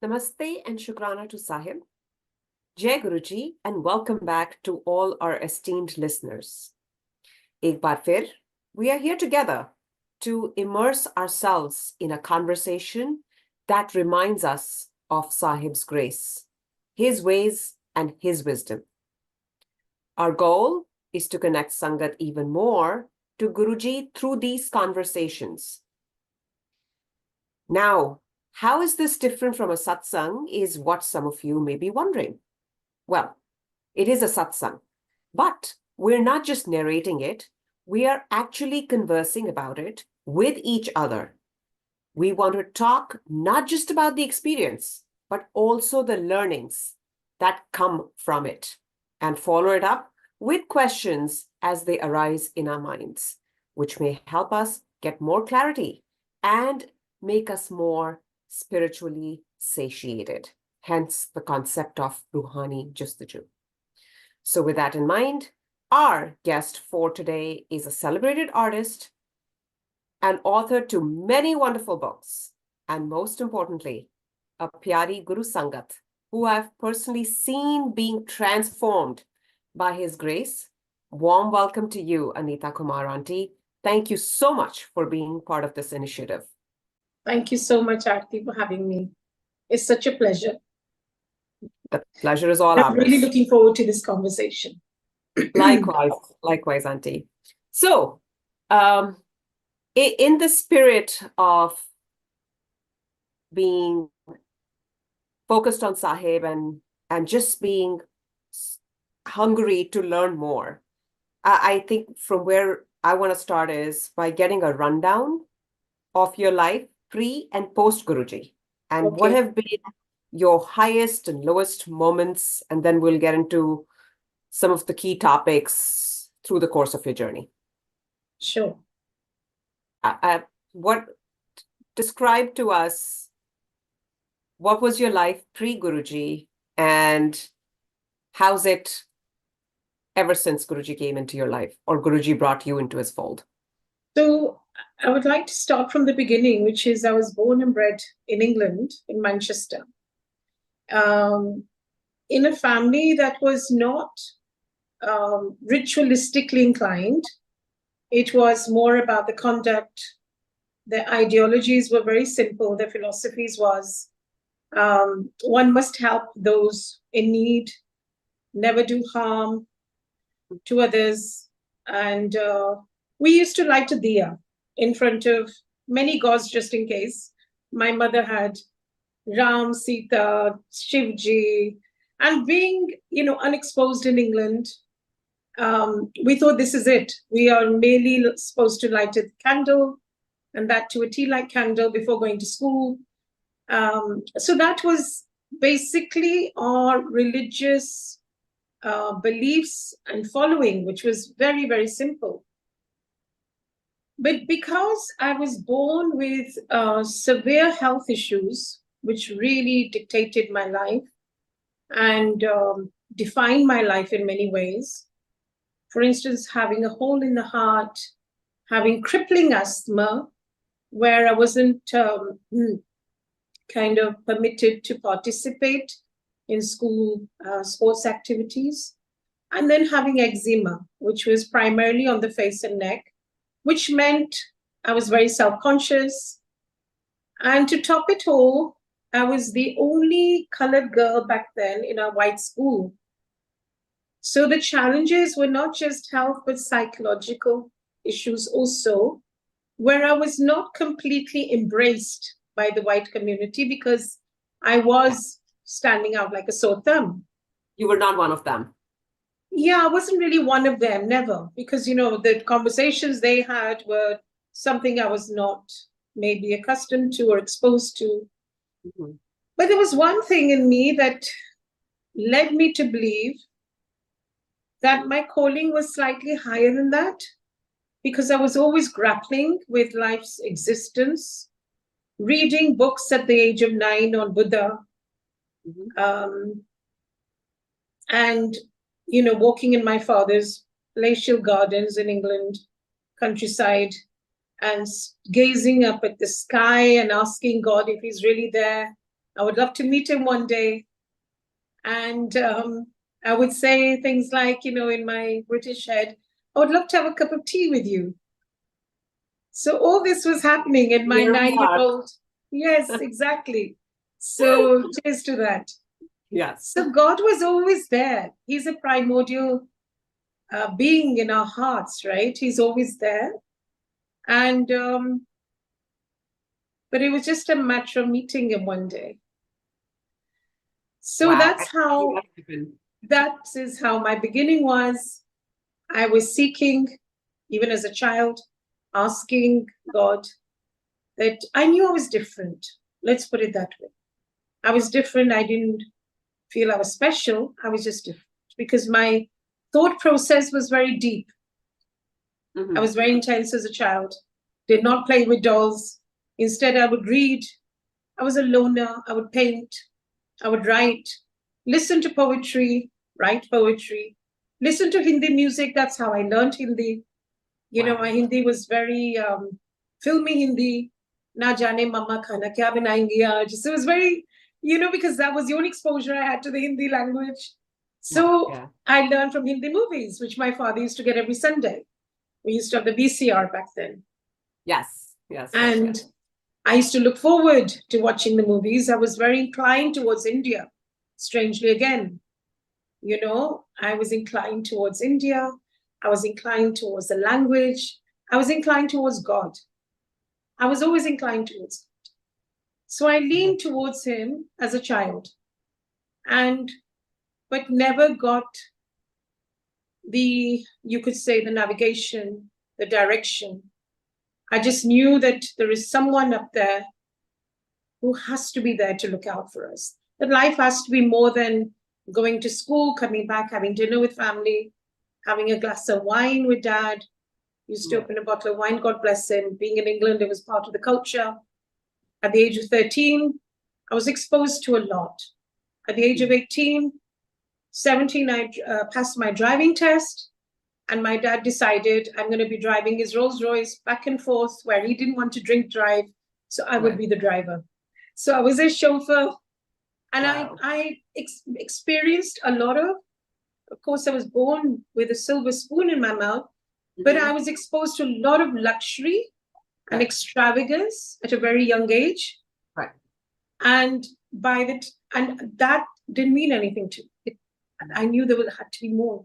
Namaste and Shukrana to Sahib. Jai Guruji and welcome back to all our esteemed listeners. Ek baar fir, we are here together to immerse ourselves in a conversation that reminds us of Sahib's grace, his ways and his wisdom. Our goal is to connect Sangat even more to Guruji through these conversations. Now, how is this different from a satsang is what some of you may be wondering. Well, it is a satsang, but we're not just narrating it, we are actually conversing about it with each other. We want to talk not just about the experience, but also the learnings that come from it and follow it up with questions as they arise in our minds, which may help us get more clarity and make us more spiritually satiated. Hence the concept of Roohani JustuJu. So with that in mind, our guest for today is a celebrated artist, an author to many wonderful books, and most importantly, a Pyari Guru Sangat, who I've personally seen being transformed by his grace. Warm welcome to you, Anita, Kumar, Auntie. Thank you so much for being part of this initiative. Thank you so much, Aarti, for having me. It's such a pleasure. The pleasure is all ours. I'm really looking forward to this conversation. Likewise, Auntie. So, in the spirit of being focused on Sahib and just being hungry to learn more, I think from where I want to start is by getting a rundown of your life pre and post Guruji, and what have been your highest and lowest moments, and then we'll get into some of the key topics through the course of your journey. Sure. Describe to us, what was your life pre-Guruji and how's it ever since Guruji came into your life or Guruji brought you into his fold? So I would like to start from the beginning, which is I was born and bred in England, in Manchester, in a family that was not ritualistically inclined. It was more about the conduct. The ideologies were very simple. The philosophies was one must help those in need, never do harm to others. And we used to light a diya in front of many gods just in case. My mother had Ram, Sita, Shivji, and being, unexposed in England, we thought this is it. We are merely supposed to light a candle, and that to a tea light candle before going to school. So that was basically our religious beliefs and following, which was very, very simple. But because I was born with severe health issues, which really dictated my life and defined my life in many ways, for instance, having a hole in the heart, having crippling asthma, where I wasn't kind of permitted to participate in school sports activities, and then having eczema, which was primarily on the face and neck, which meant I was very self-conscious. And to top it all, I was the only colored girl back then in a white school. So the challenges were not just health, but psychological issues also, where I was not completely embraced by the white community because I was standing out like a sore thumb. You were not one of them. Yeah, I wasn't really one of them, never, because, the conversations they had were something I was not maybe accustomed to or exposed to. Mm-hmm. But there was one thing in me that led me to believe that my calling was slightly higher than that, because I was always grappling with life's existence, reading books at the age of 9 on Buddha, and, walking in my father's palatial gardens in England, countryside, and gazing up at the sky and asking God if he's really there, I would love to meet him one day. And I would say things like, in my British head, I would love to have a cup of tea with you. So all this was happening in my Dear heart. 9-year-old. Yes, exactly. So cheers to that. Yes. So God was always there. He's a primordial being in our hearts, right? He's always there. And but it was just a matter of meeting him one day. So Wow. that is how my beginning was. I was seeking, even as a child, asking God that I knew I was different. Let's put it that way. I was different. I didn't feel I was special. I was just different because my thought process was very deep. Mhm. I was very intense as a child, did not play with dolls. Instead, I would read. I was a loner. I would paint. I would write, listen to poetry, write poetry, listen to Hindi music. That's how I learned Hindi. Wow. My Hindi was very filmy Hindi. Na jane mama khana kya banayenge aaj. So it was very, because that was the only exposure I had to the Hindi language. So Yeah. I learned from Hindi movies, which my father used to get every Sunday. We used to have the VCR back then. Yes. Yes. And yes. I used to look forward to watching the movies. I was very inclined towards India, strangely again. I was inclined towards India. I was inclined towards the language. I was inclined towards God. I was always inclined towards God. So I leaned towards him as a child, but never got you could say, the navigation, the direction. I just knew that there is someone up there who has to be there to look out for us. That life has to be more than going to school, coming back, having dinner with family, having a glass of wine with dad. Used to open a bottle of wine, God bless him. Being in England, it was part of the culture. At the age of 13, I was exposed to a lot. At the age of 18, 17, I passed my driving test. And my dad decided I'm going to be driving his Rolls Royce back and forth where he didn't want to drink drive. So I would be the driver. So I was a chauffeur. And Wow. I experienced a lot of course, I was born with a silver spoon in my mouth, but I was exposed to a lot of luxury and extravagance at a very young age. Right. And and that didn't mean anything to me. I knew there had to be more.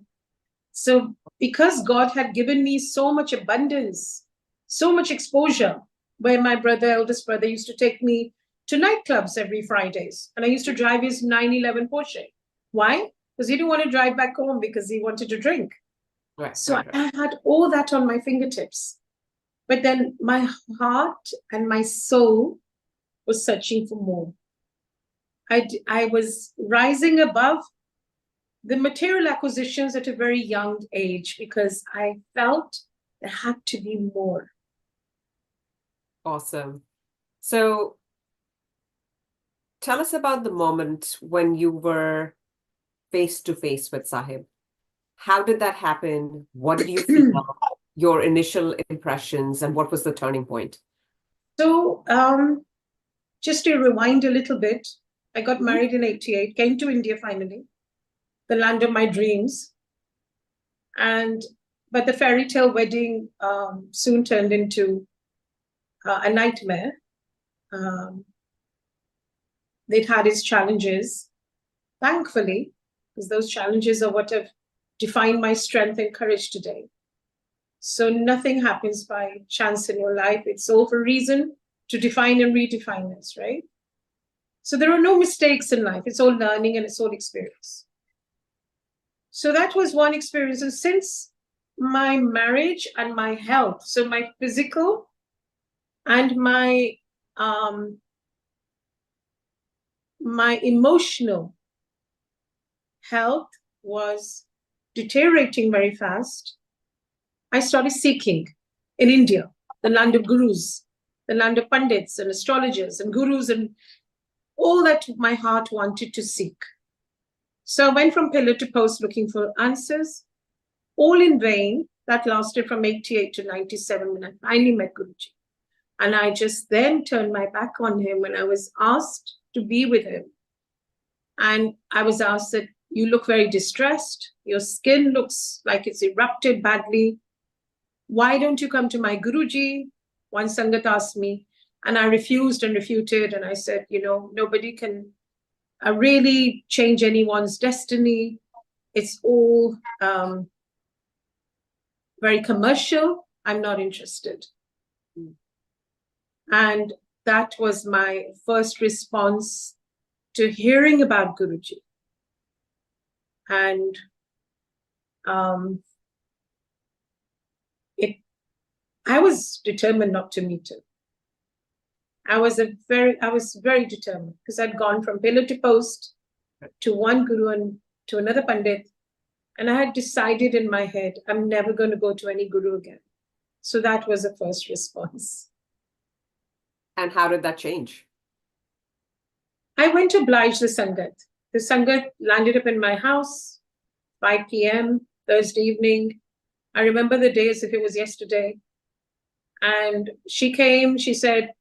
So because God had given me so much abundance, so much exposure, where my eldest brother, used to take me to nightclubs every Fridays. And I used to drive his 911 Porsche. Why? Because he didn't want to drive back home because he wanted to drink. Right. So I had all that on my fingertips. But then my heart and my soul was searching for more. I was rising above the material acquisitions at a very young age because I felt there had to be more. Awesome. So tell us about the moment when you were face to face with Sahib. How did that happen? What did you feel? Your initial impressions, and what was the turning point? So just to rewind a little bit, I got married in 88, came to India finally, the land of my dreams. But the fairy tale wedding soon turned into a nightmare. It had its challenges, thankfully, because those challenges are what have defined my strength and courage today. So nothing happens by chance in your life. It's all for a reason to define and redefine us, right? So there are no mistakes in life. It's all learning and it's all experience. So that was one experience. And since my marriage and my health, so my physical and my emotional health was deteriorating very fast, I started seeking in India, the land of gurus, the land of pandits and astrologers and gurus and all that my heart wanted to seek. So I went from pillar to post looking for answers, all in vain. That lasted from 88 to 97 when I finally met Guruji. And I just then turned my back on him when I was asked to be with him. And I was asked that you look very distressed. Your skin looks like it's erupted badly. Why don't you come to my Guruji? One Sangat asked me, and I refused and refuted. And I said, nobody can really change anyone's destiny. It's all very commercial. I'm not interested. And that was my first response to hearing about Guruji. And I was determined not to meet him. I was very determined, because I'd gone from pillar to post to one guru and to another pandit. And I had decided in my head, I'm never going to go to any guru again. So that was the first response. And how did that change? I went to oblige the Sangat. The Sangat landed up in my house, 5 p.m., Thursday evening. I remember the day as if it was yesterday. And she came, she said,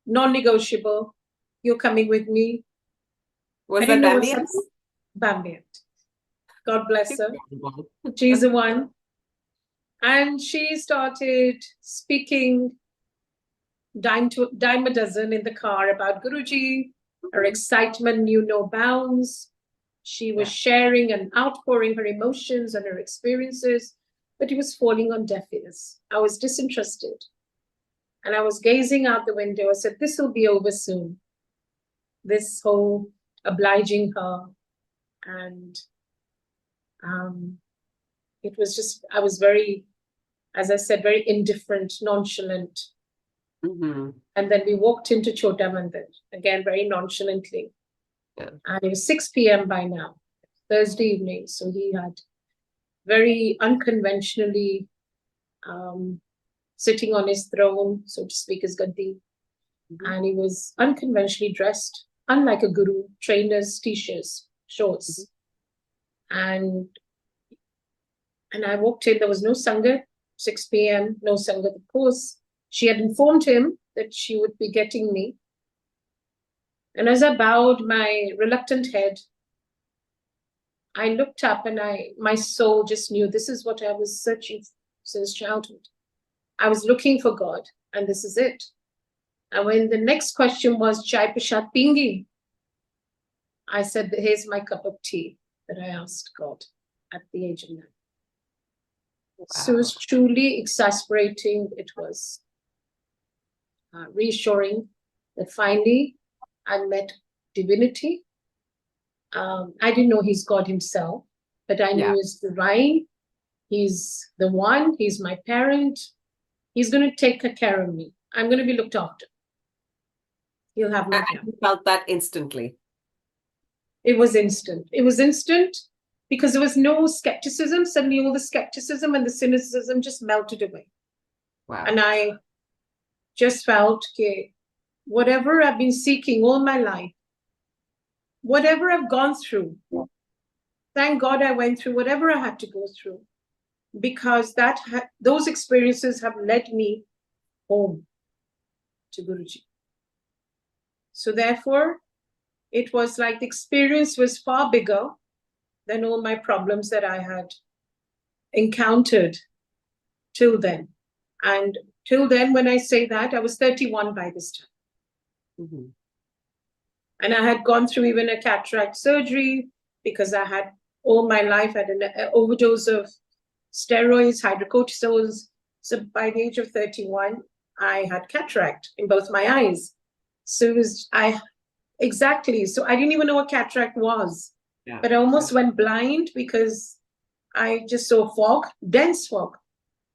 non-negotiable, you're coming with me. Was that Bambi? Bambi. God bless her. She's the one. And she started speaking dime a dozen in the car about Guruji. Her excitement knew no bounds. She was sharing and outpouring her emotions and her experiences, but it was falling on deaf ears. I was disinterested. And I was gazing out the window. I said, this will be over soon. This whole obliging her. And it was just, I was very, as I said, very indifferent, nonchalant. Mm-hmm. And then we walked into Chota Mandir, again, very nonchalantly. Yeah. And it was 6 p.m. by now, Thursday evening. So he had very unconventionally sitting on his throne, so to speak, his gaddi. Mm-hmm. And he was unconventionally dressed, unlike a guru, trainers, t-shirts, shorts. Mm-hmm. And I walked in, there was no Sangat, 6 p.m., no Sangat, of course. She had informed him that she would be getting me. And as I bowed my reluctant head, I looked up and my soul just knew this is what I was searching for since childhood. I was looking for God, and this is it. And when the next question was, Chai Prasad Pingi, I said, here's my cup of tea that I asked God at the age of 9. Wow. So it was truly exasperating. It was reassuring that finally I met divinity. I didn't know he's God himself, but I knew he's divine. He's the one. He's my parent. He's going to take care of me. I'm going to be looked after. He'll have my help. You felt that instantly. It was instant. It was instant because there was no skepticism. Suddenly all the skepticism and the cynicism just melted away. Wow. And I just felt, okay, whatever I've been seeking all my life, whatever I've gone through, thank God I went through whatever I had to go through, because those experiences have led me home to Guruji. So therefore, it was like the experience was far bigger than all my problems that I had encountered till then. And till then, when I say that, I was 31 by this time. Mm-hmm. And I had gone through even a cataract surgery because I had all my life had an overdose of steroids, hydrocortisones. So by the age of 31, I had cataract in both my eyes. So it was, exactly. So I didn't even know what cataract was, but I almost went blind because I just saw fog, dense fog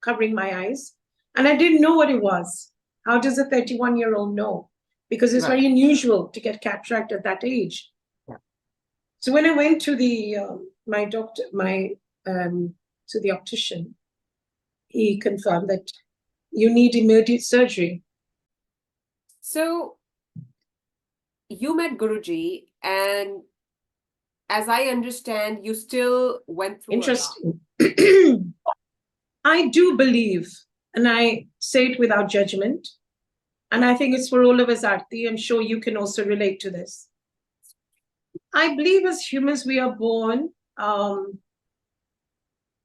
covering my eyes. And I didn't know what it was. How does a 31-year-old know? Because it's very unusual to get cataract at that age. Yeah. So when I went to the to the optician, he confirmed that you need immediate surgery. So you met Guruji, and as I understand, you still went through. Interesting. I do believe, and I say it without judgment, and I think it's for all of us, Aarti. I'm sure you can also relate to this. I believe as humans, we are born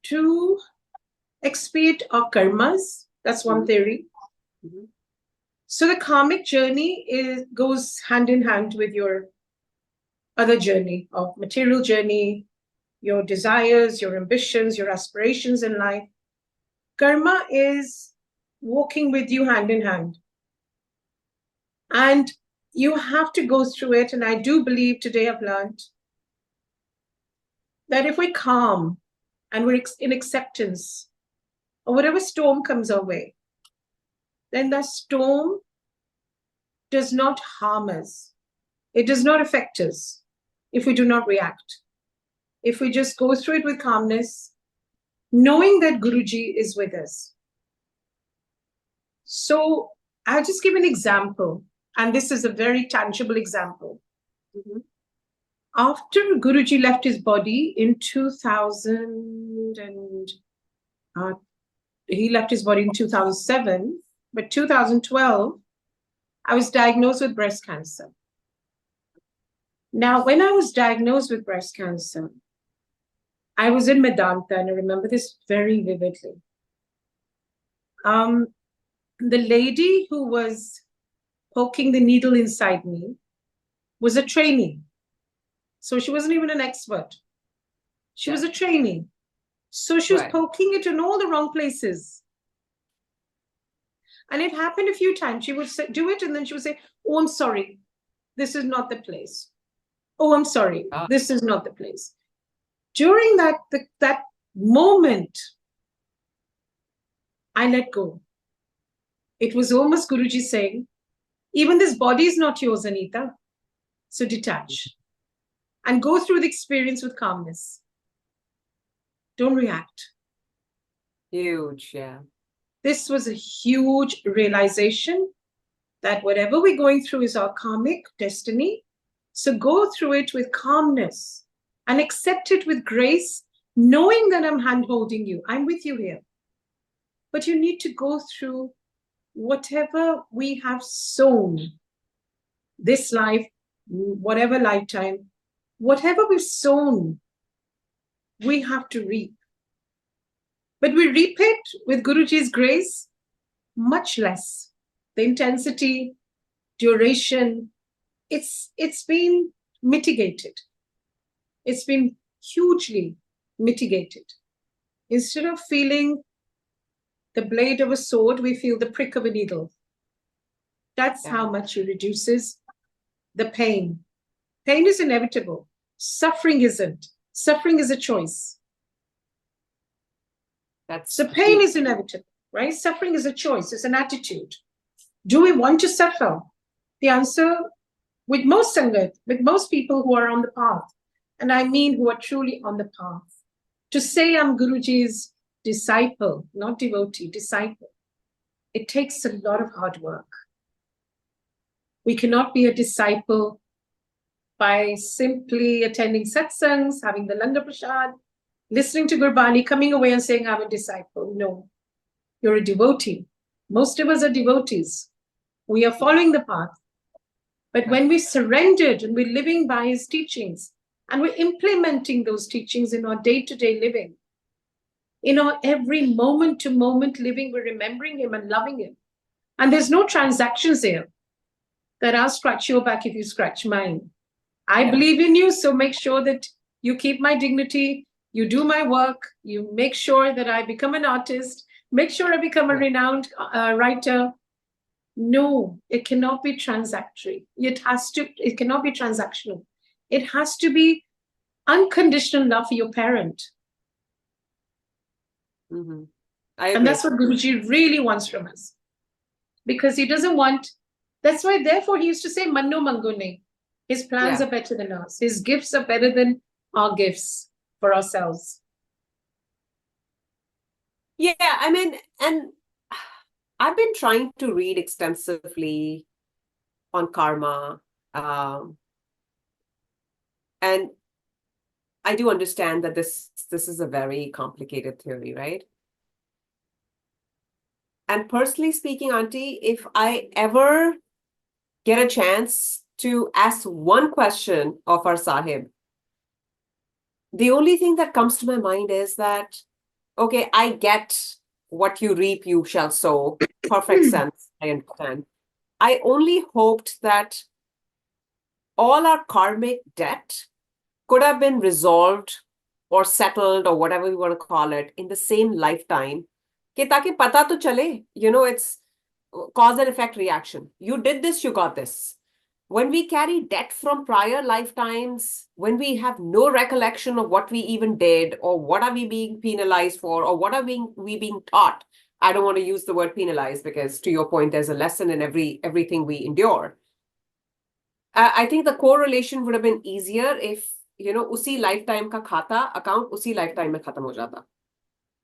to expiate our karmas. That's one theory. Mhm. So the karmic journey goes hand in hand with your other journey of material journey, your desires, your ambitions, your aspirations in life. Karma is walking with you hand in hand. And you have to go through it. And I do believe today I've learned that if we're calm and we're in acceptance of whatever storm comes our way, then that storm does not harm us. It does not affect us if we do not react. If we just go through it with calmness, knowing that Guruji is with us. So I'll just give an example, and this is a very tangible example. Mhm. After Guruji left his body in 2000 and he left his body in 2007, but 2012, I was diagnosed with breast cancer. Now, when I was diagnosed with breast cancer, I was in Medanta, and I remember this very vividly. The lady who was poking the needle inside me was a trainee. So she wasn't even an expert. She was a trainee. So she was Right. poking it in all the wrong places. And it happened a few times. She would do it, and then she would say, "Oh, I'm sorry. This is not the place. Oh, I'm sorry. Ah. This is not the place." During that moment, I let go. It was almost Guruji saying, even this body is not yours, Anita. So detach and go through the experience with calmness. Don't react. Huge, yeah. This was a huge realization that whatever we're going through is our karmic destiny. So go through it with calmness and accept it with grace, knowing that I'm hand holding you. I'm with you here. But you need to go through whatever we have sown this life, whatever lifetime, whatever we've sown, we have to reap. But we reap it with Guruji's grace, much less. The intensity, duration, it's been mitigated. It's been hugely mitigated. Instead of feeling the blade of a sword, we feel the prick of a needle. That's how much it reduces the pain. Pain is inevitable. Suffering isn't. Suffering is a choice. So pain is inevitable, right? Suffering is a choice. It's an attitude. Do we want to suffer? The answer, with most Sangat, with most people who are on the path, and I mean who are truly on the path, to say I'm Guruji's disciple, not devotee, disciple, it takes a lot of hard work. We cannot be a disciple by simply attending satsangs, having the Langar Prasad, listening to Gurbani, coming away and saying, I'm a disciple. No, you're a devotee. Most of us are devotees. We are following the path. But when we surrendered and we're living by his teachings, and we're implementing those teachings in our day-to-day living, in our every moment-to-moment living, we're remembering him and loving him. And there's no transactions here that I'll scratch your back if you scratch mine. I believe in you, so make sure that you keep my dignity, you do my work, you make sure that I become an artist, make sure I become a renowned writer. No, it cannot be transactory. It cannot be transactional. It has to be unconditional love for your parent. Mm-hmm. And that's what Guruji really wants from us. Because he doesn't want, that's why, therefore, he used to say, Manno Mangone. His plans are better than ours. His gifts are better than our gifts for ourselves. Yeah, I mean, and I've been trying to read extensively on karma. And I do understand that this is a very complicated theory, right? And personally speaking, Auntie, if I ever get a chance to ask one question of our Sahib, the only thing that comes to my mind is that, okay, I get what you reap, you shall sow. Perfect sense. I understand. I only hoped that all our karmic debt could have been resolved or settled or whatever we want to call it in the same lifetime. कि ताकि पता तो चले, it's cause and effect reaction. You did this, you got this. When we carry debt from prior lifetimes, when we have no recollection of what we even did, or what are we being penalized for, or what are we being taught. I don't want to use the word penalized because, to your point, there's a lesson in everything we endure. I think the correlation would have been easier if, usi lifetime ka khata account usi lifetime mein khatam ho jata.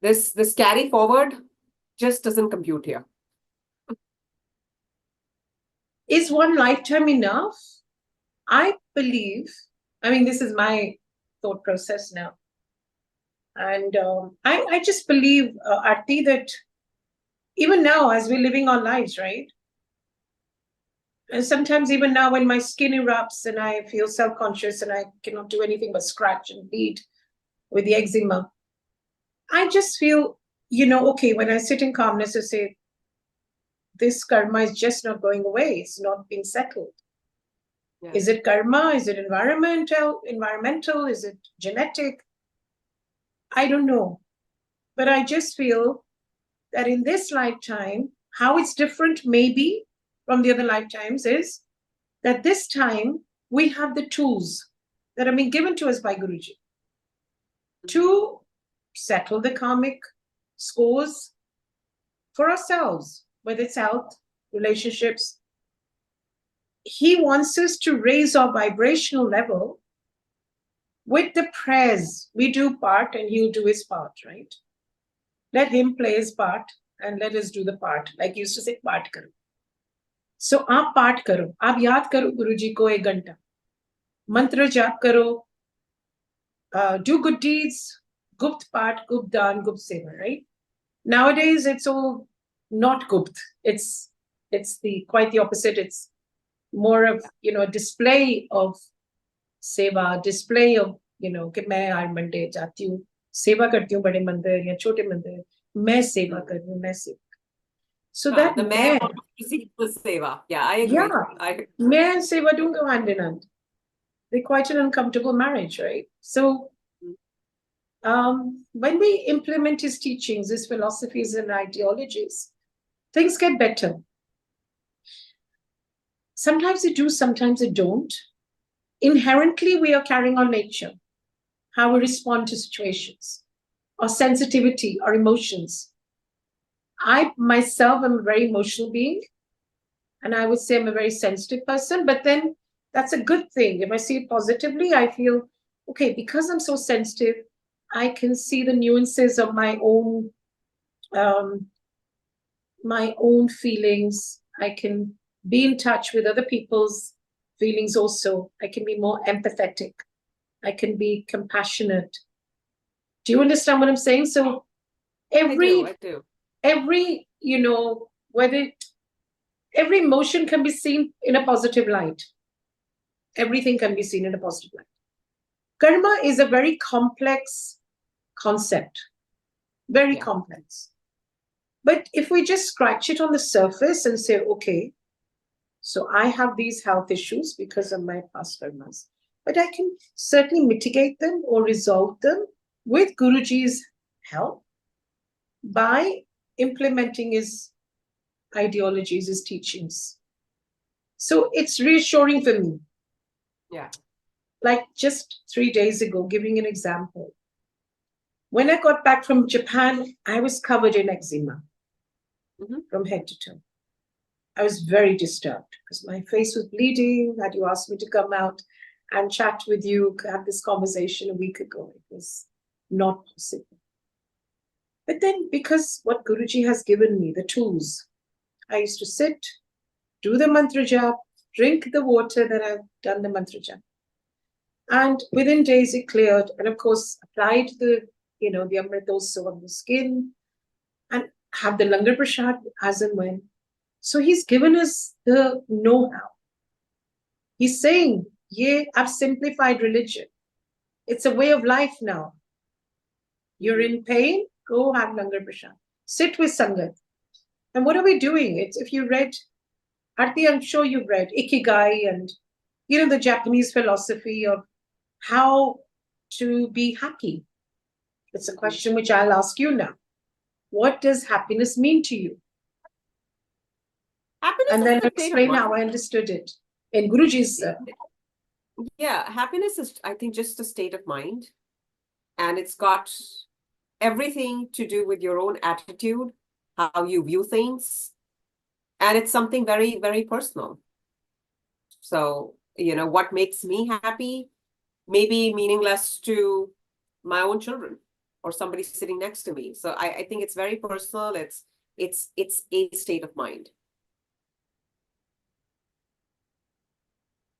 This carry forward just doesn't compute here. Is one lifetime enough? I believe, this is my thought process now. And I just believe, Aarti, that even now, as we're living our lives, right? And sometimes even now when my skin erupts and I feel self-conscious and I cannot do anything but scratch and bleed with the eczema, I just feel, okay, when I sit in calmness, I say, this karma is just not going away. It's not being settled. Yeah. Is it karma? Is it environmental? Is it genetic? I don't know. But I just feel that in this lifetime, how it's different maybe from the other lifetimes is that this time we have the tools that have been given to us by Guruji to settle the karmic scores for ourselves, whether it's health, relationships. He wants us to raise our vibrational level with the prayers. We do part and he'll do his part, right? Let him play his part and let us do the part. Like he used to say, part karo. So aap part karo. Aap yaad karo Guruji ko 1 ghanta. Mantra jap karo. Do good deeds. Gupt part, gupt daan, gupt seva, right? Nowadays, it's all not gupt. It's quite the opposite. It's more of, a display of seva, display of, कि मैं हर Monday जाती हूँ, सेवा करती हूँ बड़े मंदिर या छोटे मंदिर, मैं सेवा कर रही हूँ, मैं सेवा. So that the man receives the seva. Yeah, I agree. Yeah, मैं सेवा don't go hand in hand. They're quite an uncomfortable marriage, right? So when we implement his teachings, his philosophies and ideologies, things get better. Sometimes they do, sometimes they don't. Inherently, we are carrying our nature, how we respond to situations, our sensitivity, our emotions. I myself am a very emotional being, and I would say I'm a very sensitive person, but then that's a good thing. If I see it positively, I feel, okay, because I'm so sensitive, I can see the nuances of my own feelings. I can be in touch with other people's feelings also. I can be more empathetic. I can be compassionate. Do you understand what I'm saying? So every, every emotion can be seen in a positive light. Everything can be seen in a positive light. Karma is a very complex concept, very complex. But if we just scratch it on the surface and say, okay, so I have these health issues because of my past karmas, but I can certainly mitigate them or resolve them with Guruji's help by implementing his ideologies, his teachings. So it's reassuring for me. Yeah. Like just 3 days ago, giving an example. When I got back from Japan, I was covered in eczema from head to toe. I was very disturbed because my face was bleeding. Had you asked me to come out and chat with you, have this conversation a week ago, it was not possible. But then because what Guruji has given me, the tools, I used to sit, do the mantra jap, drink the water that I've done the mantra jap. And within days it cleared. And of course, applied the Amrit also on the skin and have the Langar Prashad as and when. So he's given us the know-how. He's saying, "Ye, I've simplified religion. It's a way of life now. You're in pain, go have langar prashad. Sit with Sangat." And what are we doing? It's, if you read, Aarti, I'm sure you've read Ikigai and, the Japanese philosophy of how to be happy. It's a question which I'll ask you now. What does happiness mean to you? Happiness And is then a state of explain mind. how I understood it in Guruji's. Yeah, happiness is, I think, just a state of mind. And it's got everything to do with your own attitude, how you view things. And it's something very, very personal. So, what makes me happy may be meaningless to my own children or somebody sitting next to me. So I think it's very personal. It's a state of mind.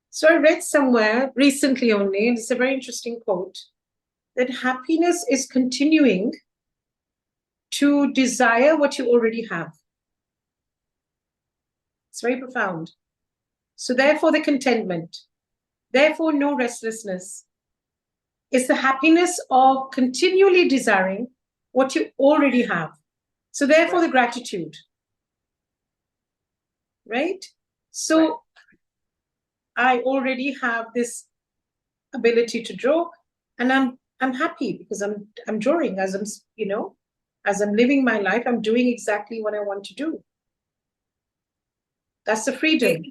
So I read somewhere recently only, and it's a very interesting quote, that happiness is continuing to desire what you already have. It's very profound. So therefore the contentment, therefore no restlessness. It's the happiness of continually desiring what you already have. So therefore the gratitude. Right? So I already have this ability to draw, and I'm happy because I'm drawing as as I'm living my life. I'm doing exactly what I want to do. That's the freedom.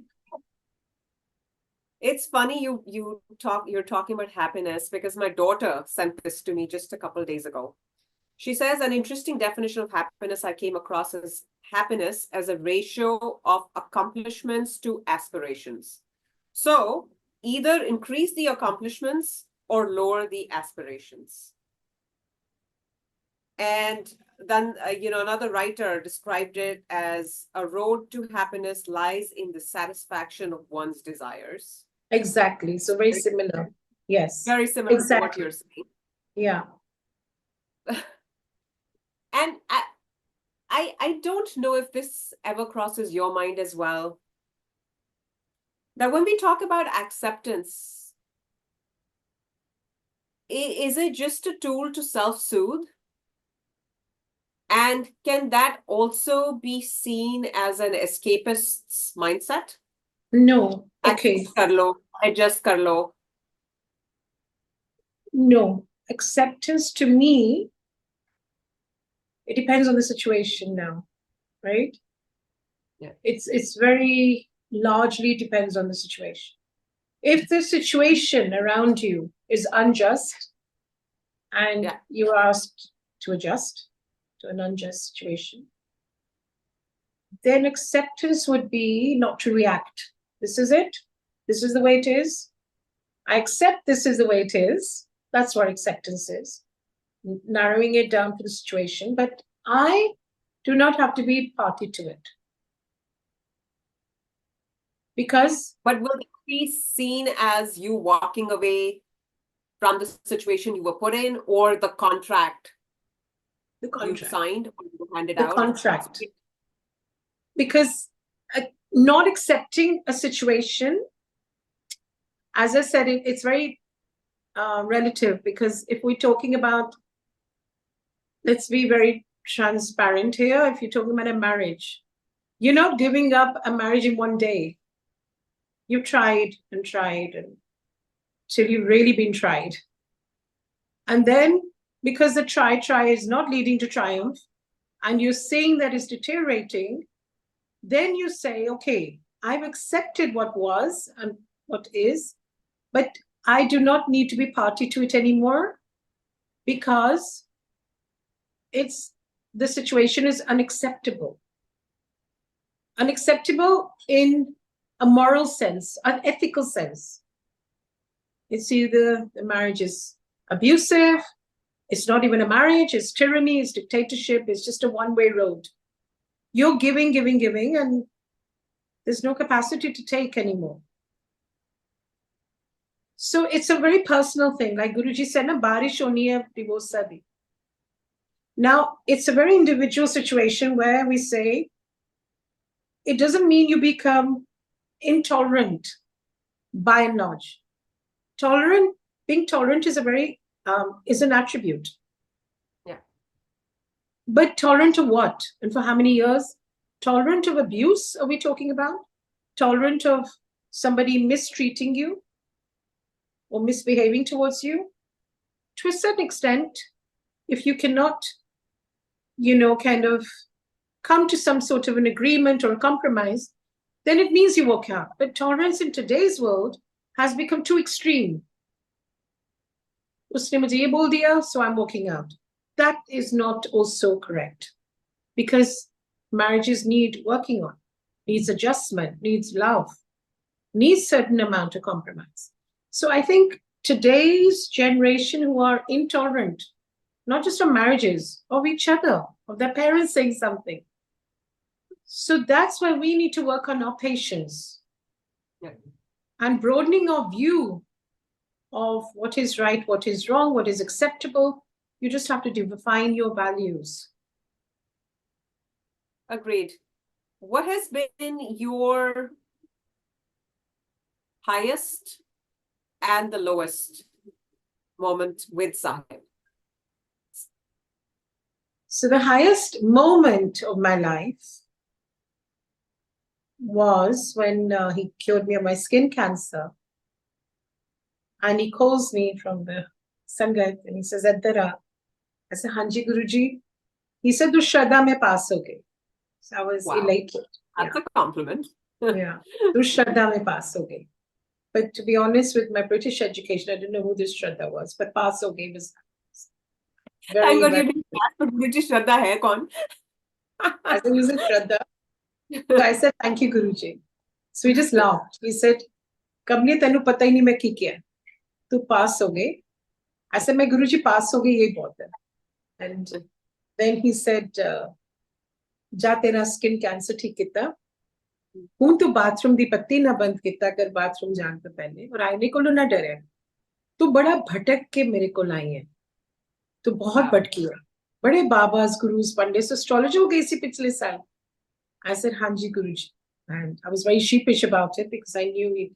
It's funny you're talking about happiness because my daughter sent this to me just a couple of days ago. She says an interesting definition of happiness I came across is happiness as a ratio of accomplishments to aspirations. So either increase the accomplishments or lower the aspirations. And then, another writer described it as a road to happiness lies in the satisfaction of one's desires. Exactly. So very similar. Yes. Very similar exactly. to what you're saying. Yeah. And I don't know if this ever crosses your mind as well. That when we talk about acceptance, is it just a tool to self-soothe? And can that also be seen as an escapist's mindset? No. Okay. Adjust kar lo. No. Acceptance to me, it depends on the situation now, right? Yeah. It's very largely depends on the situation. If the situation around you is unjust and you are asked to adjust to an unjust situation, then acceptance would be not to react. This is it. This is the way it is. I accept this is the way it is. That's what acceptance is. Narrowing it down to the situation, but I do not have to be party to it. Because... But will it be seen as you walking away from the situation you were put in, or the contract you signed or you handed out? The contract. Because not accepting a situation, as I said, it's very relative, because if we're talking about, let's be very transparent here, if you're talking about a marriage, you're not giving up a marriage in one day. You've tried and till you've really been tried. And then, because the try is not leading to triumph, and you're seeing that it's deteriorating, then you say, okay, I've accepted what was and what is, but I do not need to be party to it anymore, because the situation is unacceptable. Unacceptable in a moral sense, an ethical sense. It's either the marriage is abusive, it's not even a marriage, it's tyranny, it's dictatorship, it's just a one-way road. You're giving, and there's no capacity to take anymore. So it's a very personal thing. Like Guruji said, na barish honi hai, divorce sadi. Now, it's a very individual situation where we say, it doesn't mean you become intolerant. by and large. Being tolerant is is an attribute. Yeah. But tolerant of what? And for how many years? Tolerant of abuse, are we talking about? Tolerant of somebody mistreating you or misbehaving towards you? To a certain extent, if you cannot, kind of come to some sort of an agreement or a compromise, then it means you walk out. But tolerance in today's world has become too extreme. Usne mujhe ye bol diya, so I'm walking out. That is not also correct, because marriages need working on, needs adjustment, needs love, needs certain amount of compromise. So I think today's generation who are intolerant, not just of marriages, of each other, of their parents saying something. So that's why we need to work on our patience and broadening our view of what is right, what is wrong, what is acceptable. You just have to define your values. Agreed. What has been your highest and the lowest moment with Sahib? So the highest moment of my life was when he cured me of my skin cancer. And he calls me from the Sangat and he says, Addara. I said, Hanji Guruji. He said, Du Shraddha mein paas ho gaye. So I was elated. That's a compliment. Yeah. Du Shraddha mein paas ho gaye. But to be honest, with my British education, I didn't know who this Shraddha was. But paas ho gaye was very, Thank God very you didn't ask, but Guruji Shraddha hai kaun? I said, who's this Shraddha? So I said, thank you, Guruji. So he just laughed. He said, Kamli, tenu pata hi nahi main ki kiya. Tu pass ho gaye. I said, मैं गुरुजी पास हो गई ये बहुत है. And then he said, जा तेरा skin cancer ठीक किता. हूं तो bathroom दी पत्ती ना बंद किता कर bathroom जान तो पहले और आईने को ना डरे. तो बड़ा भटक के मेरे को लाई है. तो बहुत भटकी है. बड़े बाबास, gurus, पंडित, astrologer हो गई सी पिछले साल. I said, हाँ जी गुरुजी. And I was very sheepish about it because I knew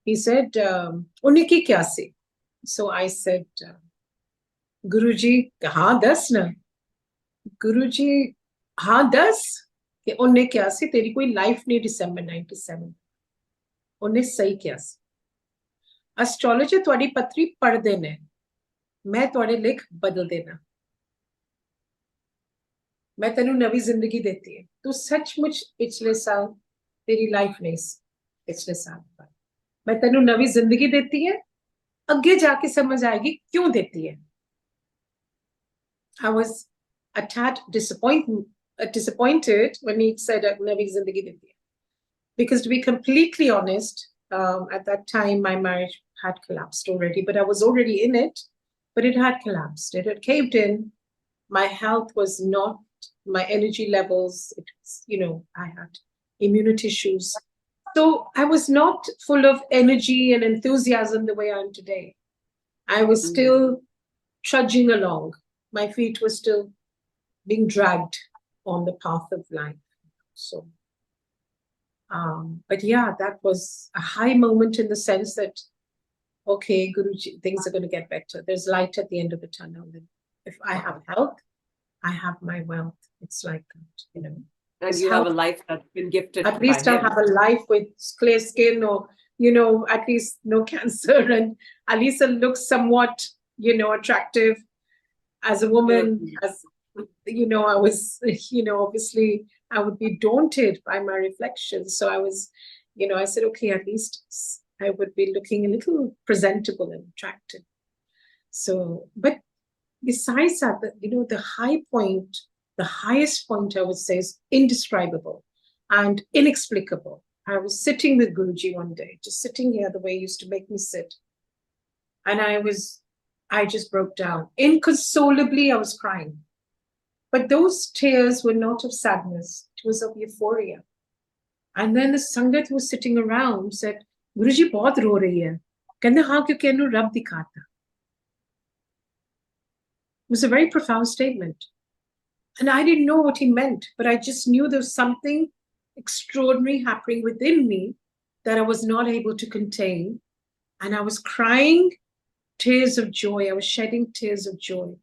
he said, उन्हें की क्या से? So I said, Guruji, हाँ दस ना. Guruji, हाँ दस. कि उन्हें क्या से? तेरी कोई life नहीं December 97. उन्हें सही क्या से? Astrologer तुम्हारी पत्री पढ़ देने. मैं तुम्हारे लिख बदल देना. मैं तेनू नवी जिंदगी देती है. तू सचमुच पिछले साल तेरी life नहीं पिछले साल पर. मैं तेनू नवी जिंदगी देती है. आगे जाके समझ आएगी क्यों देती है. I was a tad disappointed when he said Navi Zindagi Deti hai. Because to be completely honest, at that time my marriage had collapsed already, but I was already in it, but it had collapsed. It had caved in. My health was not, my energy levels, it was, I had immunity issues. So I was not full of energy and enthusiasm the way I am today. I was still trudging along. My feet were still being dragged on the path of life. So, but yeah, that was a high moment in the sense that, okay, Guruji, things are going to get better. There's light at the end of the tunnel. If I have health, I have my wealth. It's like that, And you have a life that's been gifted. At least I have a life with clear skin or, at least no cancer, and at least it looks somewhat, attractive. As a woman, as I was, obviously I would be daunted by my reflections. So I was, I said, okay, at least I would be looking a little presentable and attractive. So, but besides that, the high point, the highest point I would say is indescribable and inexplicable. I was sitting with Guruji one day, just sitting here the way he used to make me sit. And I just broke down. Inconsolably, I was crying. But those tears were not of sadness. It was of euphoria. And then the Sangat who was sitting around said, Guruji, bahut ro rahi hai. Kehne, haan, kyunki enu Rab dikhata. It was a very profound statement. And I didn't know what he meant, but I just knew there was something extraordinary happening within me that I was not able to contain. And I was crying tears of joy. I was shedding tears of joy.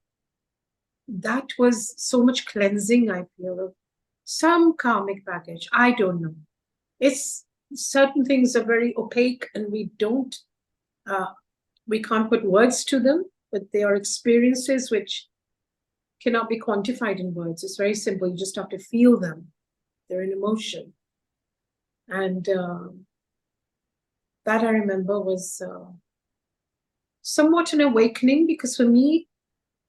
That was so much cleansing, I feel, of some karmic baggage. I don't know. It's certain things are very opaque and we can't put words to them, but they are experiences which cannot be quantified in words. It's very simple. You just have to feel them. They're an emotion. And that I remember was somewhat an awakening, because for me,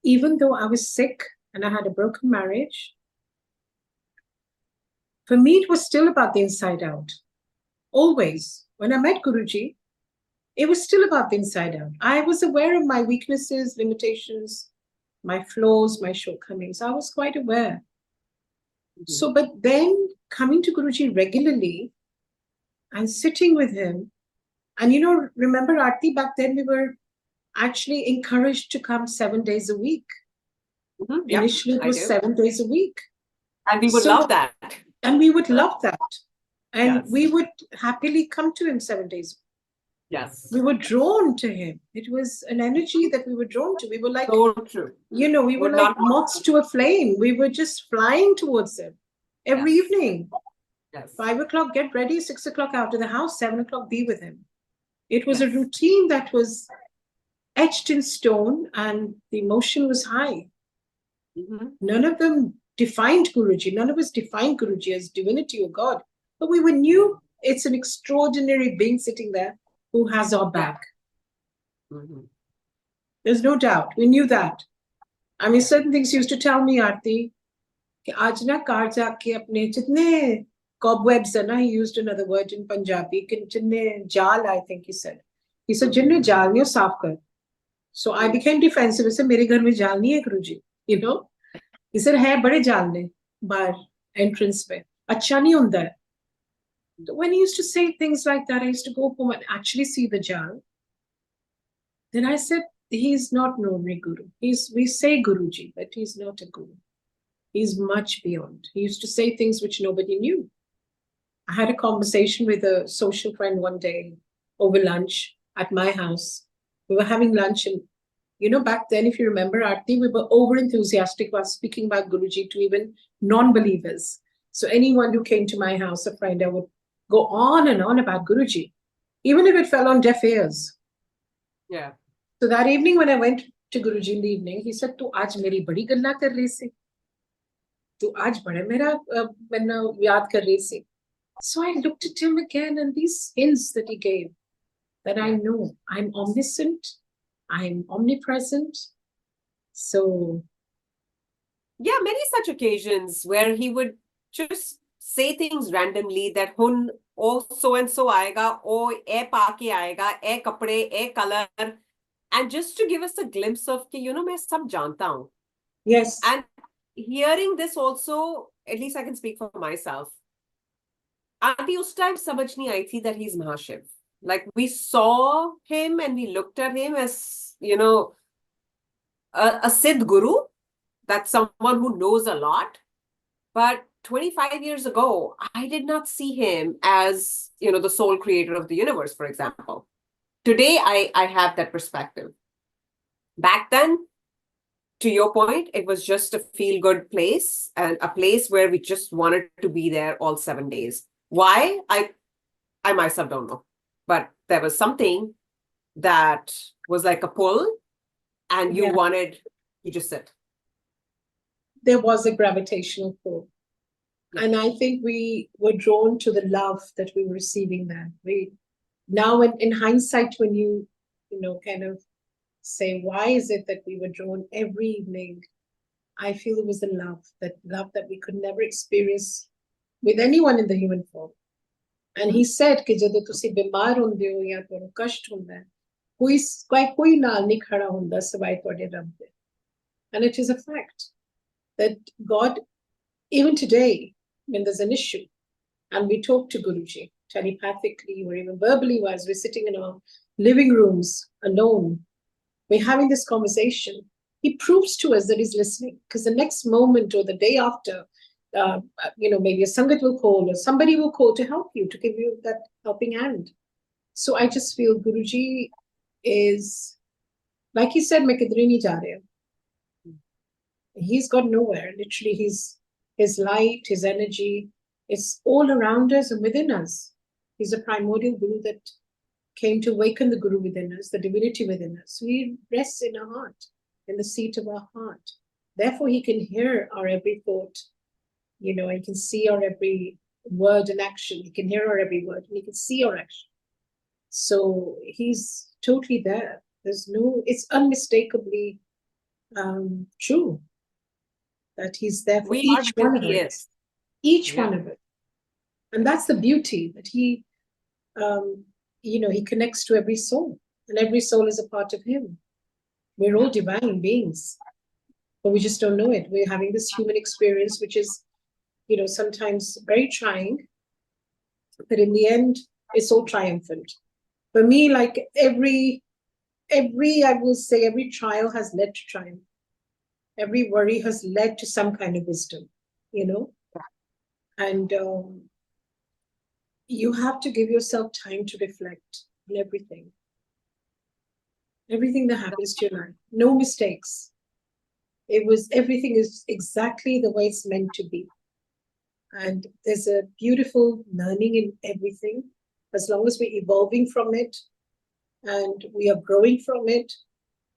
even though I was sick and I had a broken marriage, for me, it was still about the inside out. Always. When I met Guruji, it was still about the inside out. I was aware of my weaknesses, limitations, my flaws, my shortcomings. I was quite aware. So, but then coming to Guruji regularly and sitting with him, and remember, Aarti, back then we were actually encouraged to come 7 days a week. Yep, Initially, it was 7 days a week. And we would love that. And we would love that. And Yes. we would happily come to him 7 days. Yes. We were drawn to him. It was an energy that we were drawn to. We were like, so true. We were like moths to a flame. We were just flying towards him every evening. Yes. 5 o'clock, get ready. 6 o'clock, out of the house. 7 o'clock, be with him. It was a routine that was etched in stone, and the emotion was high. None of them defined Guruji. None of us defined Guruji as divinity or God. But we knew it's an extraordinary being sitting there who has our back. There's no doubt. We knew that. I mean, certain things he used to tell me, Aarti, कि आज ना car जाके अपने जितने cobwebs are, he used another word in Punjabi, कि जितने जाल, I think he said. He said, जितने जाल नहीं साफ कर. So I became defensive. I said, मेरे घर में जाल नहीं है गुरुजी. He said, है बड़े जाल ने बाहर entrance पे. अच्छा नहीं होता है. When he used to say things like that, I used to go home and actually see the jal. Then I said, he's not an ordinary guru. We say Guruji, but he's not a guru. He's much beyond. He used to say things which nobody knew. I had a conversation with a social friend one day over lunch at my house. We were having lunch, and back then, if you remember, Aarti, we were over enthusiastic about speaking about Guruji to even non-believers. So anyone who came to my house, a friend, I would go on and on about Guruji, even if it fell on deaf ears. Yeah. So that evening when I went to Guruji in the evening, he said, "Tu aaj meri badi galla kar rahi si. Tu aaj bada mera yaad kar rahi si." So I looked at him again, and these hints that he gave, that I know I'm omniscient, I'm omnipresent. So yeah, many such occasions where he would just say things randomly that hun oh so and so aayega, oh e paake aayega, e kapde, e color, and just to give us a glimpse of ki main sab janta hu. Yes. And hearing this also, at least I can speak for myself. Auntie, us time samajh nahi aayi thi that he's Mahashiv. Like, we saw him and we looked at him as, a Siddh Guru. That's someone who knows a lot. But 25 years ago, I did not see him as, the sole creator of the universe, for example. Today, I have that perspective. Back then, to your point, it was just a feel-good place, and a place where we just wanted to be there all 7 days. Why? I myself don't know. But there was something that was like a pull, and you wanted to just sit. There was a gravitational pull. And I think we were drawn to the love that we were receiving there. Now, in hindsight, when you kind of say, why is it that we were drawn every evening? I feel it was the love that we could never experience with anyone in the human form. And he said, कि जब तुसी बीमार होंदे हो या तुहानू कष्ट हुंदा है, कोई नाल नहीं खड़ा हुंदा सिवाय तुहाडे रब दे. And it is a fact that God, even today, when there's an issue, and we talk to Guruji telepathically or even verbally, as we're sitting in our living rooms alone, we're having this conversation, he proves to us that he's listening, because the next moment or the day after, maybe a Sangat will call or somebody will call to help you, to give you that helping hand. So I just feel Guruji is, like he said, "Main kidhar nahi ja raha." He's got nowhere. Literally, his light, his energy, it's all around us and within us. He's a primordial Guru that came to awaken the Guru within us, the divinity within us. So he rests in our heart, in the seat of our heart. Therefore, he can hear our every thought, he can see our every word and action. He can hear our every word and he can see our action. So he's totally there. It's unmistakably true that he's there for We are each one because of he us. is. Each Yeah. one of us. And that's the beauty, that he connects to every soul, and every soul is a part of him. We're all divine beings, but we just don't know it. We're having this human experience, which is, sometimes very trying, but in the end, it's all triumphant. For me, like I will say, every trial has led to triumph. Every worry has led to some kind of wisdom, and you have to give yourself time to reflect on everything that happens to your life. No mistakes. Everything is exactly the way it's meant to be. And there's a beautiful learning in everything. As long as we're evolving from it and we are growing from it,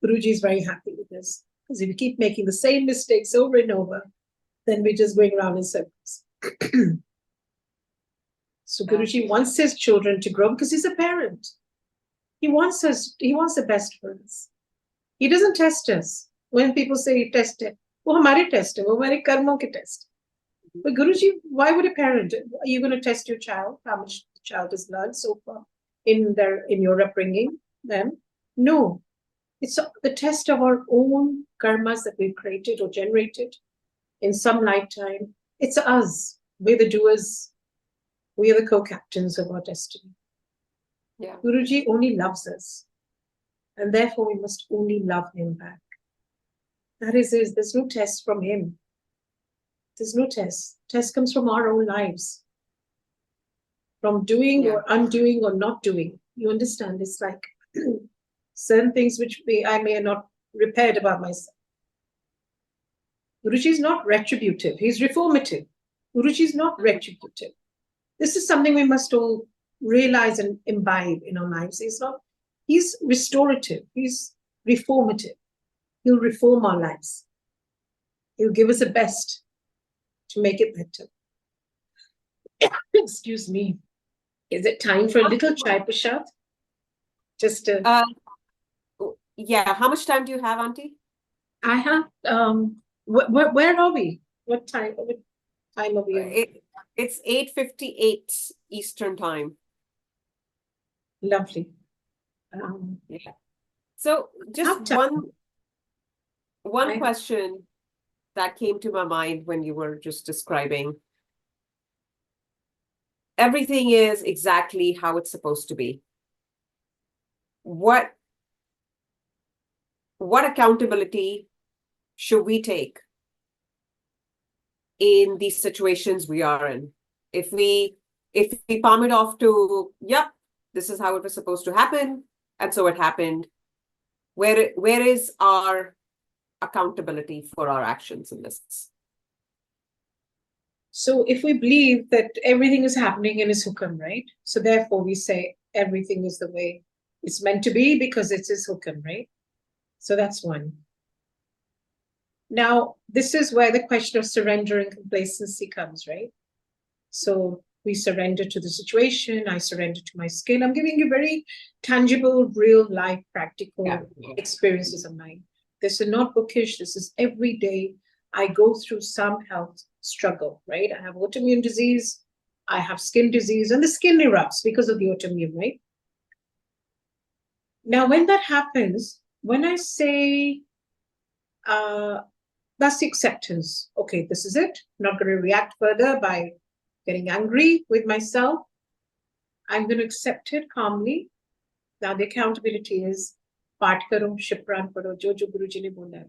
Guruji is very happy with us. Because if we keep making the same mistakes over and over, then we're just going around in circles. So Guruji wants his children to grow because he's a parent. He wants the best for us. He doesn't test us. When people say he tested, वो हमारे test है, वो हमारे कर्मों के test. But Guruji, why would a parent? Are you going to test your child? How much the child has learned so far in your upbringing? Then no, it's the test of our own karmas that we've created or generated in some lifetime. It's us. We're the doers. We are the co-captains of our destiny. Yeah. Guruji only loves us, and therefore we must only love him back. That is, there's no test from him. There's no test. Test comes from our own lives. From doing or undoing or not doing. You understand? It's like certain things which I may have not repaired about myself. Guruji is not retributive. He's reformative. Guruji is not retributive. This is something we must all realize and imbibe in our lives. He's restorative. He's reformative. He'll reform our lives. He'll give us the best to make it better. Excuse me. Is it time for a little chai prashad? Just yeah. How much time do you have, Auntie? I have. Where are we? What time? What time are we on? It's 8:58 Eastern time. Lovely. Yeah. So just one question that came to my mind when you were just describing. Everything is exactly how it's supposed to be. What accountability should we take in these situations we are in? If we palm it off to, yep, this is how it was supposed to happen, and so it happened, where is our accountability for our actions in this? So if we believe that everything is happening in his hukam, right? So therefore we say everything is the way it's meant to be because it's his hukam, right? So that's one. Now, this is where the question of surrender and complacency comes, right? So we surrender to the situation. I surrender to my skill. I'm giving you very tangible, real life, practical experiences of mine. This is not bookish. This is every day. I go through some health struggle, right? I have autoimmune disease. I have skin disease, and the skin erupts because of the autoimmune, right? Now, when that happens, when I say, that's the acceptance. Okay, this is it. I'm not going to react further by getting angry with myself. I'm going to accept it calmly. Now, the accountability is, Paat karo, Shipran paro, jo Guruji ne bola.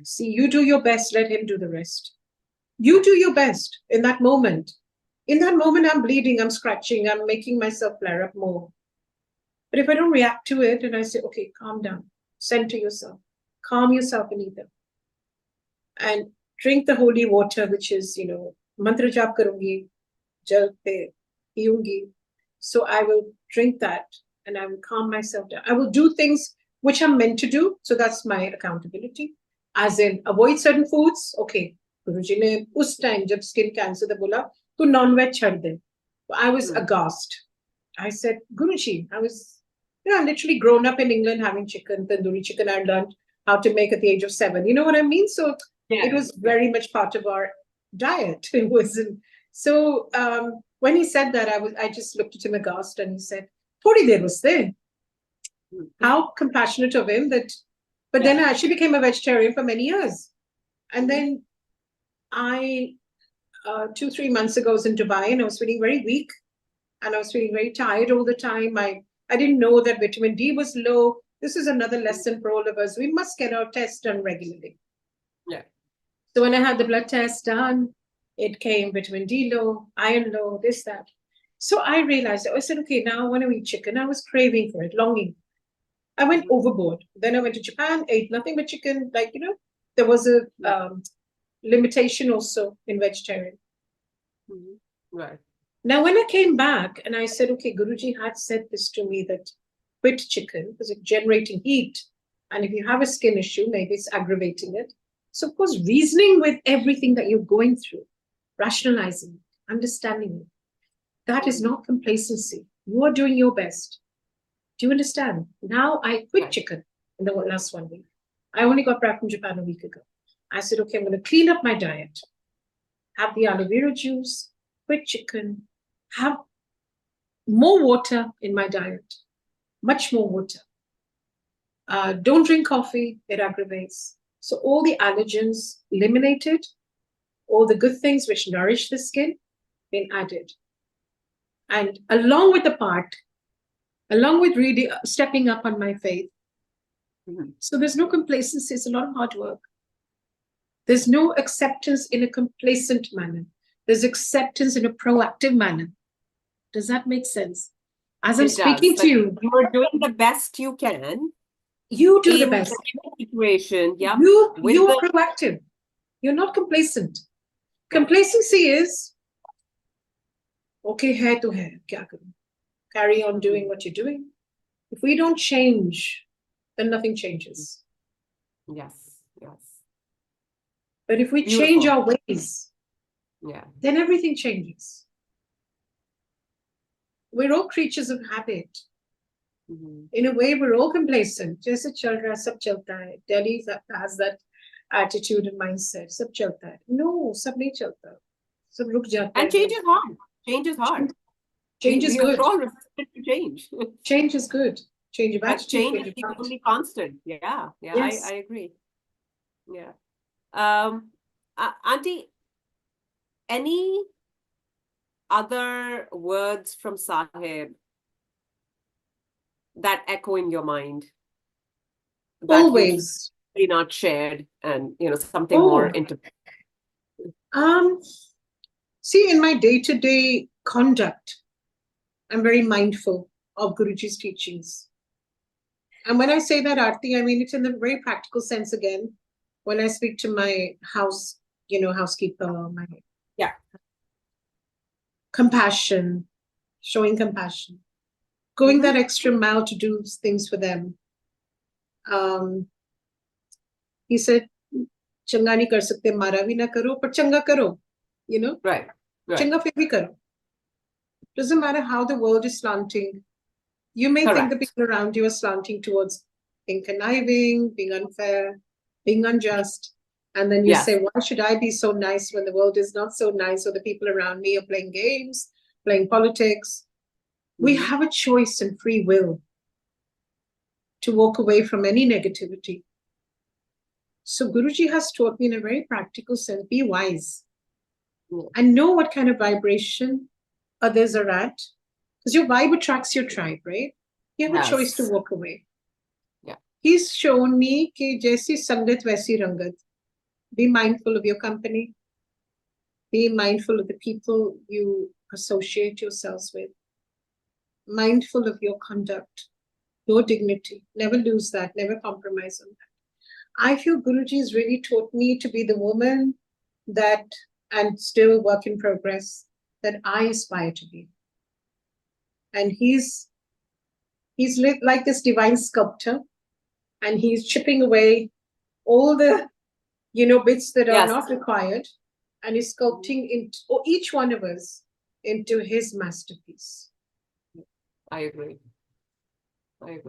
See, you do your best, let him do the rest. You do your best in that moment. In that moment, I'm bleeding, I'm scratching, I'm making myself flare up more. But if I don't react to it and I say, okay, calm down, center yourself, calm yourself, Anita, and drink the holy water, which is, mantra jap karungi, jal pe piyungi. So I will drink that and I will calm myself down. I will do things which I'm meant to do. So that's my accountability. As in, avoid certain foods. Okay, Guruji ne us time, jab skin cancer, da bola, to non-veg chhad de. I was aghast. I said, Guruji, I'm literally grown up in England having chicken, tandoori chicken. I learned how to make at the age of 7. You know what I mean? So it was very much part of our diet. It wasn't. So when he said that, I just looked at him aghast and he said, "Thodi der was there." How compassionate of him that. But then I actually became a vegetarian for many years. And then I, 2-3 months ago, was in Dubai and I was feeling very weak and I was feeling very tired all the time. I didn't know that vitamin D was low. This is another lesson for all of us. We must get our tests done regularly. Yeah. So when I had the blood test done, it came vitamin D low, iron low, this, that. So I realized, I said, okay, now I want to eat chicken. I was craving for it, longing. I went overboard. Then I went to Japan, ate nothing but chicken. There was a limitation also in vegetarian. Right. Now, when I came back and I said, okay, Guruji had said this to me that quit chicken because it's generating heat. And if you have a skin issue, maybe it's aggravating it. So, of course, reasoning with everything that you're going through, rationalizing, understanding it, that is not complacency. You are doing your best. Do you understand? Now I quit chicken in the last 1 week. I only got back from Japan a week ago. I said, okay, I'm going to clean up my diet, have the aloe vera juice, quit chicken, have more water in my diet, much more water. Don't drink coffee, it aggravates. So all the allergens eliminated, all the good things which nourish the skin, been added. And along with really stepping up on my faith. So there's no complacency, it's a lot of hard work. There's no acceptance in a complacent manner. There's acceptance in a proactive manner. Does that make sense? As I'm speaking to you, you are doing the best you can. You do the best. Situation, yeah. You are proactive. You're not complacent. Complacency is, okay, hai to hai, kya karu? Carry on doing what you're doing. If we don't change, then nothing changes. Yes, yes. But if we change our ways, then everything changes. We're all creatures of habit. In a way, we're all complacent. Jaise chal raha, sab chalta hai. Delhi has that attitude and mindset. Sab chalta hai. No, sab nahi chalta. Sab ruk jata hai. And change is hard. Change is hard. Change is good. We're all resistant to change. Change is good. Change of attitude. Change is the only constant. Yeah, yes. I agree. Yeah. Auntie, any other words from Sahib that echo in your mind? Always. Not shared and, something more into. See, in my day-to-day conduct, I'm very mindful of Guruji's teachings. And when I say that, Aarti, I mean it in a very practical sense again. When I speak to my housekeeper, compassion, showing compassion, going that extra mile to do things for them. He said, "Changa nahi kar sakte, mara bhi na karo, but changa karo." Right. Changa fir bhi karo. Doesn't matter how the world is slanting. You may think the people around you are slanting towards being conniving, being unfair, being unjust. And then you say, why should I be so nice when the world is not so nice or the people around me are playing games, playing politics? We have a choice and free will to walk away from any negativity. So Guruji has taught me in a very practical sense, be wise and know what kind of vibration others are at. Because your vibe attracts your tribe, right? You have a choice to walk away. Yeah. He's shown me कि जैसी संगत वैसी रंगत. Be mindful of your company. Be mindful of the people you associate yourselves with. Mindful of your conduct, your dignity. Never lose that. Never compromise on that. I feel Guruji has really taught me to be the woman that, and still work in progress, that I aspire to be. And he's like this divine sculptor, and he's chipping away all the bits that are Yes. not required, and is sculpting into each one of us into his masterpiece. I agree.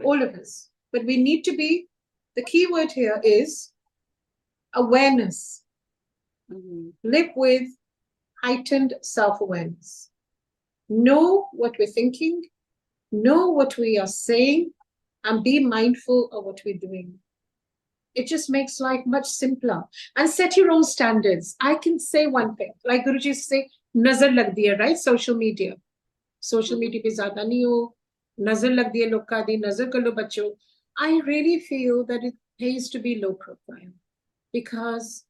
All of us. But we need to be, the key word here is awareness. Live with heightened self-awareness. Know what we're thinking, know what we are saying, and be mindful of what we're doing. It just makes life much simpler. And set your own standards. I can say one thing, like Guruji say, nazar lag diya, right? Social media. Social media pe zyada nahi ho, nazar lag diya log ka di, nazar kar lo bachcho. I really feel that it pays to be low profile, because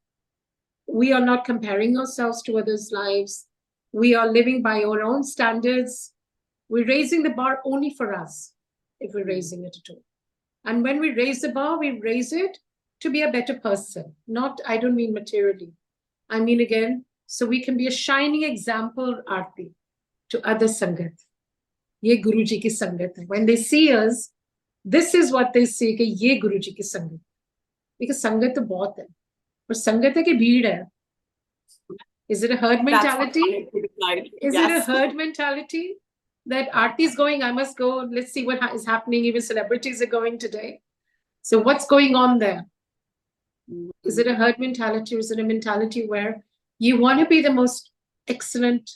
we are not comparing ourselves to others' lives. We are living by our own standards. We're raising the bar only for us, if we're raising it at all. And when we raise the bar, we raise it to be a better person. Not, I don't mean materially. I mean, again, so we can be a shining example, Aarti, to other Sangat. Ye Guruji ki Sangat hai. When they see us, this is what they say, कि ये Guruji ki Sangat. Because Sangat to bahut hai. But Sangat hai ki bheed hai. Is it a herd mentality? Is it a herd mentality? That Aarti is going, I must go, let's see what is happening. Even celebrities are going today. So what's going on there? Is it a herd mentality, or is it a mentality where you want to be the most excellent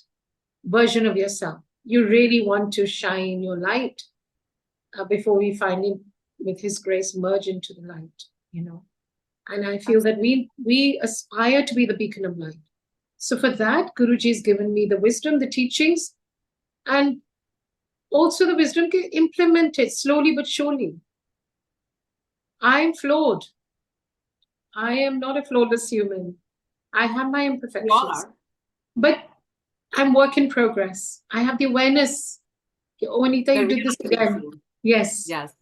version of yourself? You really want to shine your light before we finally, with His grace, merge into the light, And I feel that we aspire to be the beacon of light. So for that, Guruji has given me the wisdom, the teachings, and also the wisdom to implement it slowly but surely. I'm flawed. I am not a flawless human. I have my imperfections. But I'm work in progress. I have the awareness. Oh, Anita, you did this again. Yes. Yes.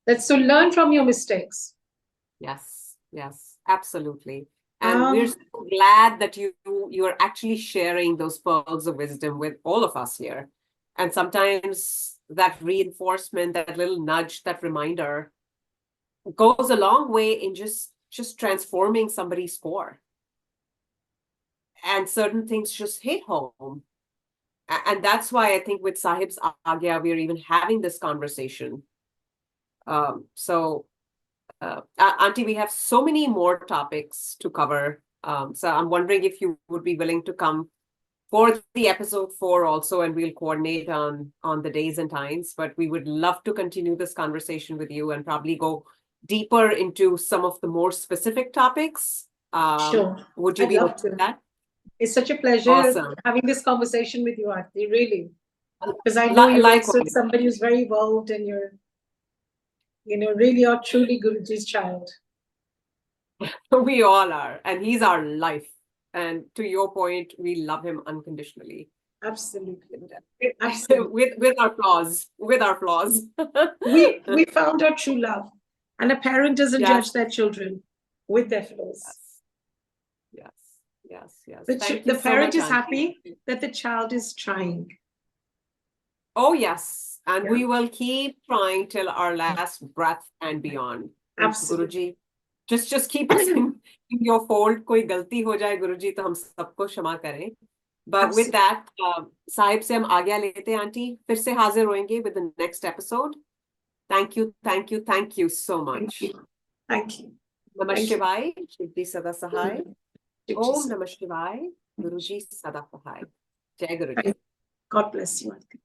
That's so learn from your mistakes. Yes, absolutely. And we're so glad that you are actually sharing those pearls of wisdom with all of us here. And sometimes that reinforcement, that little nudge, that reminder goes a long way in just transforming somebody's score. And certain things just hit home. And that's why I think with Sahib's Agya, we're even having this conversation. Auntie, we have so many more topics to cover. So I'm wondering if you would be willing to come for the episode 4 also, and we'll coordinate on the days and times. But we would love to continue this conversation with you and probably go deeper into some of the more specific topics. Sure. Would you be open to that? It's such a pleasure having this conversation with you, Aarti, really. Because I know you're also somebody who's very involved, and you're, really are truly Guruji's child. We all are. And he's our life. And to your point, we love him unconditionally. Absolutely. With our flaws. We found our true love. And a parent doesn't judge their children with their flaws. Yes. The parent is happy that the child is trying. Oh, yes. And we will keep trying till our last breath and beyond. Absolutely. Guruji, just keep us in your fold. Koi galti ho jaye, Guruji, to hum sabko क्षमा करें. But with that, Sahib se hum आज्ञा लेते हैं, Auntie. फिर से हाजिर होंगे with the next episode. Thank you so much. Thank you. Namah Shivaya, Siddhi Sada Sahai. Om Namah Shivaya, Guruji Sada Sahai. Jai Guruji. God bless you, Aarti.